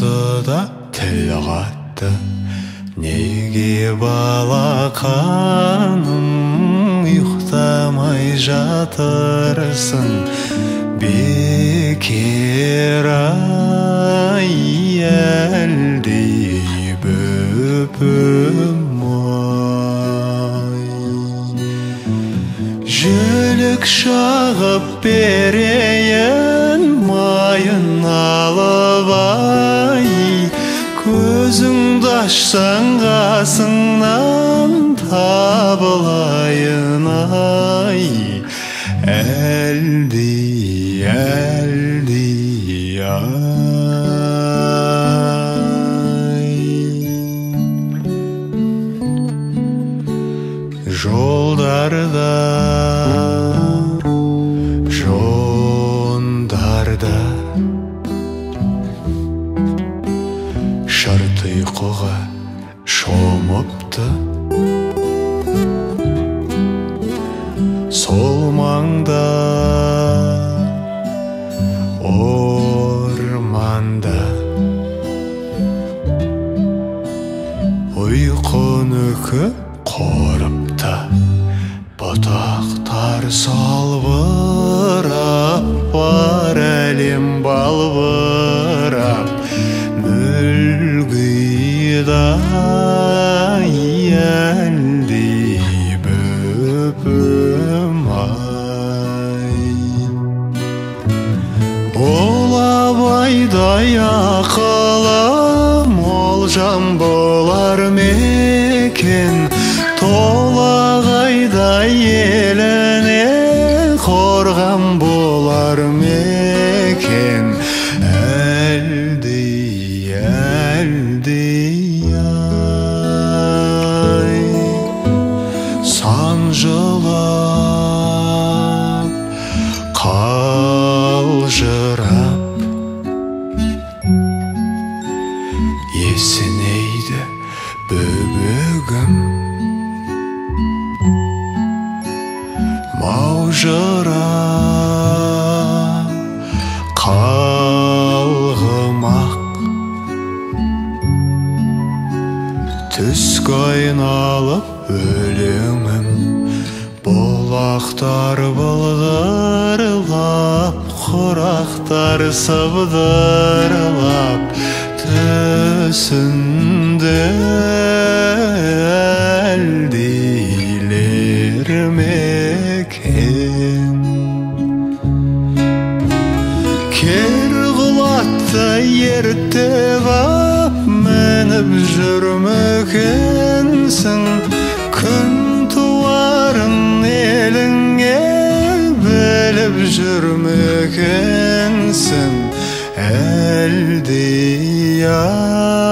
тұрды да тіл қатты. Неге балақаным ұйықтамай жатырсың? Бекер ай әлдей бөпім ай. Жілік шағып берейін майын алып ай. Көзіңді ашсаң қасыңнан табылайын ай. Әлдей, әлдей ай. Жолдарда, жондарда шырт ұйқыға шомыпты. Сол маңда, орманда ұйқыныкі қорыпты. Бұтақтар салбырап, бар әлем балбырап, мүлгидай әлдей бөпім ай. Ол абайдай ақылы молжам болар мекен, толағайдай еліне қорған болар мекен. Әлдей, әлдей ай. Санжылап, қалжырап есінейді бөбегім. Маужырап қалғымақ, түске айналып өлеңім. Бұлақтар бұлдырылап, құрақтар сыбдырылап, түсінде әлдейлер мекен. Кер құлатты ертіп ап, мініп жүрмекенсің. Күн туарын еліңе біліп жүрмекенсің. Әлдей ай.